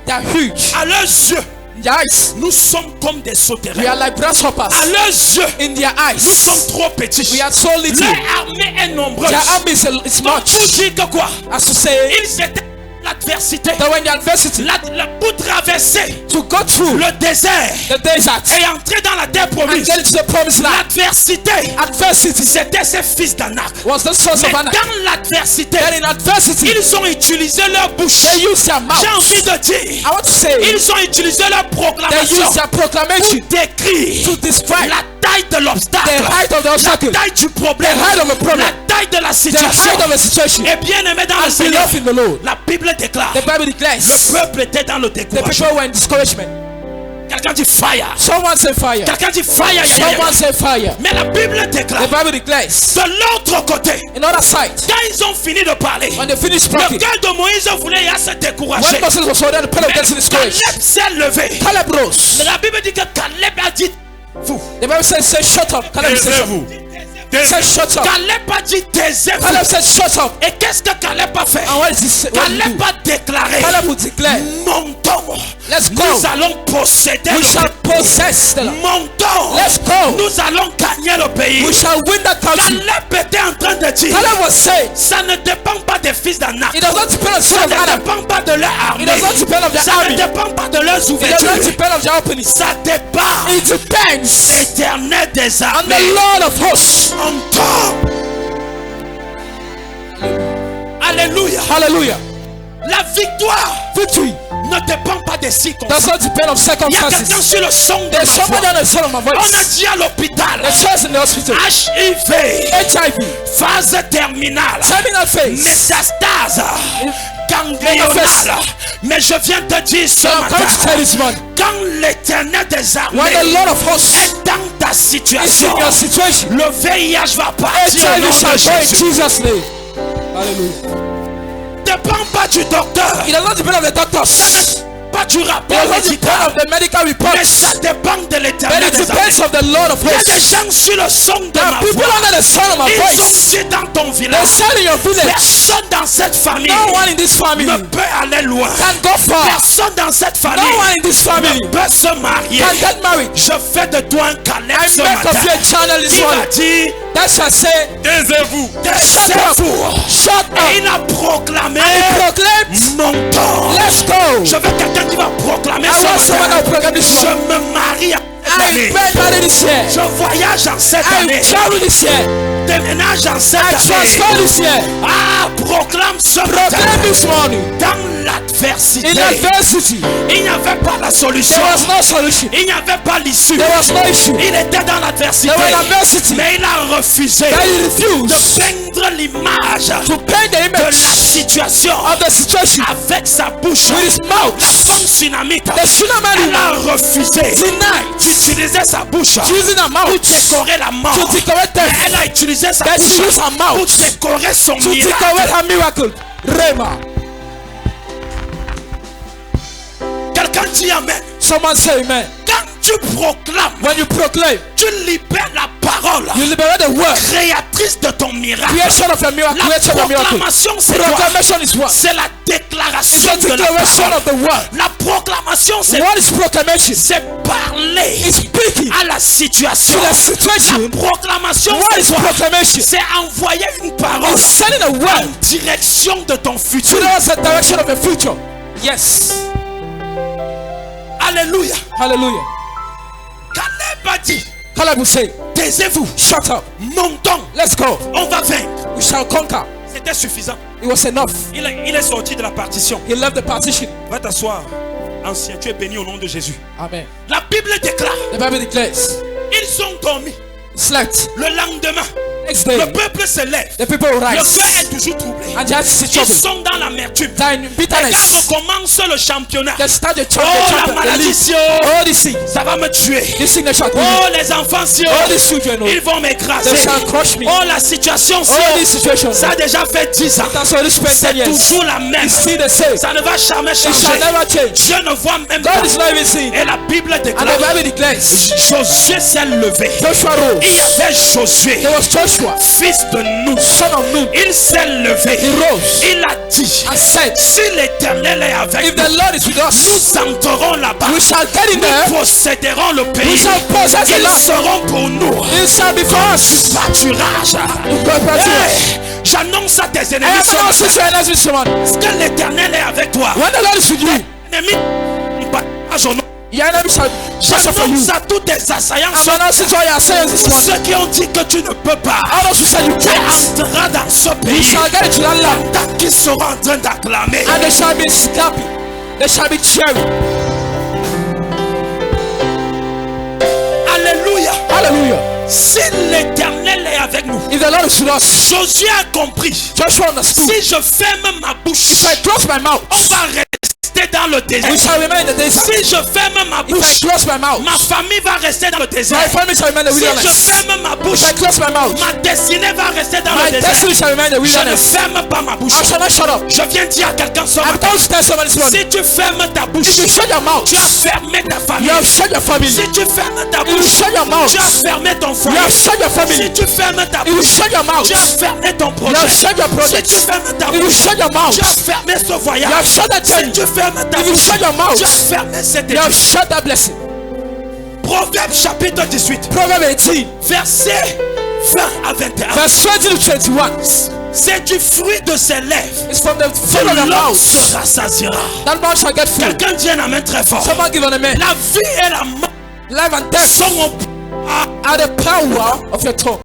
They are huge. À leurs yeux, In their eyes, nous sommes comme des we sauterelles. are like grasshoppers. À leurs yeux, In their nous eyes, sommes trop petits. we are so little. Leur armée est nombreuse. Their army is Donc, much. pour dire que quoi? As to say Ils étaient l'adversité. that when the adversity Pour traverser to go through le désert the desert et entrer dans la terre and promise, get into the promised land, l'adversité, adversity c'était ces fils d'Anak. was the source Mais of Anak. dans l'adversité, Then in adversity, ils ont utilisé leur bouche. they use their mouth. J'ai envie de dire, I want to say ils ont utilisé leur they proclamation use their proclamation pour décrire to describe la taille de l'obstacle, the height of the la obstacle, taille du problème, the height of the problem, la taille de la the situation. height of the situation. Et bien aimé dans le And Seigneur, beloved in the Lord. la Bible déclare, The Bible le declares peuple était dans le the découragement. people were in discouragement. Quelqu'un dit fire. Someone say fire. Quelqu'un dit fire. Yeah, yeah, yeah. Someone say fire. Mais la Bible déclare, The Bible declares de l'autre côté, another side. quand ils ont fini de parler, When they finished le speaking, cœur de Moïse voulait se décourager. when Moses was ordered, the people Mais gets discouraged. Caleb s'est levé. Caleb rose. Mais la Bible dit que Caleb a dit vous. The Bible says, say shut up. Caleb said shut up. Say shut up. Caleb a dit taisez-vous. Caleb said shut up. Et qu'est-ce que Caleb a fait? And what is this? What did he Caleb do? a déclaré, Caleb will declare, montons. let's go. Nous allons posséder We le shall pays. possess the land. Montons. Let's go. Nous allons gagner le pays. We shall win that country. Caleb était en train de dire, Caleb was saying, ça ne dépend pas des fils d'Anak. it does not depend on the son Ça of ne Adam. dépend pas de leur armée. It does not depend on their Ça ne army. dépend pas de leurs It does not ouvertures. depend on their opening. Ça dépend It depends l'Éternel des on the armées. Lord of hosts. Entends. Alléluia. Hallelujah. La victoire Victory ne dépend pas des does circonstances. not depend on Il y a quelqu'un circumstances. sur le son de There's ma somebody voix. on the sound of my On a voice. dit à l'hôpital, The church in the hospital. HIV, HIV. phase terminale, Terminal phase. métastase, ganglionale. Mais je viens te dire ce So I'm coming to tell matin, this man, quand l'Éternel des when the armées Lord of hosts est dans ta is situation, in your situation, le VIH va partir au nom HIV shall de go in Jésus. Jesus' name. Hallelujah. Ne dépend pas du docteur, It does not depend on the ça doctors. ne pas du It rapport does not depend médical, on the medical mais reports. ça dépend de But l'Éternel it des armées. depends on the Lord of Il y a des hosts. gens sur le son de There ma are people voix. under the sound of my Ils ont voice. dit dans ton They village, said in your village, personne dans cette famille no one in this family ne peut aller loin. can go far. Personne dans cette No famille one in this family ne peut se marier. can get married. Je fais de toi un Caleb I ce make of you matin. a channel this Il va morning dire, that shall say, taisez-vous. shut up, Taisez-vous. shut Et up. il a proclamé, And he proclaimed, montons. let's go. Je veux quelqu'un qui va proclamer I ce want someone matin. to proclaim this Je morning. me marie cette I année. get married this year. Je voyage en cette année. I travel this year. Déménage en cette I année. transfer this year. Ah, proclame ce Proclaim matin. this morning. Dans l'adversité, In adversity, il n'y avait pas la solution. there was no solution. Il n'y avait pas l'issue. There was no issue. Il était dans l'adversité. There was adversity. Mais il a refusé That he de refused peindre l'image to paint the de la image situation of the situation avec sa bouche. with his La mouth. femme tsunamite, The tsunami elle a refusé denied d'utiliser sa bouche using her pour mouth décorer la mort. to decorate Mais death. elle a utilisé sa That she bouche used her pour mouth décorer son to miracle. decorate her miracle. Rema. Quelqu'un dit amen. Someone say amen. Quand tu proclames, When you proclaim, tu libères la parole you liberate the word. créatrice de ton miracle. Creation of a miracle. La Creation of a miracle. proclamation, c'est quoi? Proclamation is what? C'est la It's déclaration the de la declaration parole. of the word. La proclamation, c'est What is proclamation? parler It's speaking à la situation. to the situation. La proclamation, What is c'est quoi? proclamation? C'est envoyer une parole It's sending a en word direction de ton futur. towards the direction of the future. Yes. Alléluia. Hallelujah. Caleb a dit, Caleb will say, taisez-vous, shut up. montons, Let's go. on va vaincre. We shall conquer. C'était suffisant. It was enough. Il est sorti de la partition. He left the partition. Va t'asseoir. Ancien, tu es béni au nom de Jésus. Amen. La Bible déclare, The Bible declares, ils ont dormi. slept. Le lendemain, Next le day, peuple se lève. the people Le cœur rise. est toujours troublé. And they had to see Ils trouble. sont dans l'amertume. They're in Et quand bitterness. recommence le championnat, They start the oh la champion. malédiction, All these things. ça va me tuer. This sickness shall kill Oh me. les enfants, si All these children, ils oh, vont m'écraser. they shall crush me. Oh la situation, si All these situations. ça a déjà fait 10 ans. That's all this spent 10 C'est years. toujours la même. It's still the same. Ça ne va jamais It shall changer. never change. Dieu ne voit même God pas. is not even seen. Et la Bible And the déclare, Bible declares, Josué s'est levé. Joshua Il y rose. avait Josué, There was Joshua, fils de Nun. son of Nun. Il s'est levé. He rose Il a dit, and said, si l'Éternel est avec if the Lord is with us, nous entrerons là-bas. we shall get in there. Nous posséderons le We pays. shall possess the Ils land. seront pour nous. It shall be for us. Pâturage. Hey, j'annonce à tes I ennemis am not ce to matin, your enemies this morning. que l'Éternel est avec toi. When the Lord is with you, Ennemi, pâturage au nom. your enemy shall suffer for you. J'annonce à tous tes assaillants, I'm announcing to all your assailants this morning. ceux qui ont dit que tu ne peux pas. All those who said you Tu can't, entreras dans ce you pays. shall get into that land. Tant qu'ils seront en train d'acclamer. And they shall be happy. They shall be cheering. Alléluia. Hallelujah. Si l'Éternel est avec nous, If the Lord is with us, Josué a compris. Joshua understood. Si je ferme ma bouche, If I close my mouth, on va rester dans le we désert. shall remain in the desert. Si je ferme ma If I bouche, close my mouth, ma famille va rester dans le my désert. family shall remain in the Si je wilderness. ferme ma bouche, If I close my mouth, ma destinée va rester dans my le désert. destiny shall remain in the Je ne wilderness. ferme pas ma bouche. I shall not shut up. Je viens dire à quelqu'un ce I'm matin, going to tell someone this morning. si tu fermes ta bouche, If you shut your mouth, tu as fermé ta you famille. have shut your family. Si tu fermes ta If you bouche, shut your mouth, tu as fermé ton you foyer. have shut your Si family. tu fermes ta If you bouche, shut your mouth, tu as fermé ton you have projet. shut your Si project. tu fermes ta If you bouche, shut your mouth, tu as fermé ce you voyage. have shut that Si journey. tu fermes ta If you bouche, shut your mouth, tu as fermé cette you have étude. shut that blessing. Proverbe chapitre 18, Proverbs 18, verset 20 à 21. verse 20 to 21. C'est du fruit de ses lèvres It's from the que fruit of the l'homme mouth se rassasiera. that man shall get food. Quelqu'un dit un amen très fort. Someone give an amen. La vie et la mort Life and death sont au are the power of your tongue.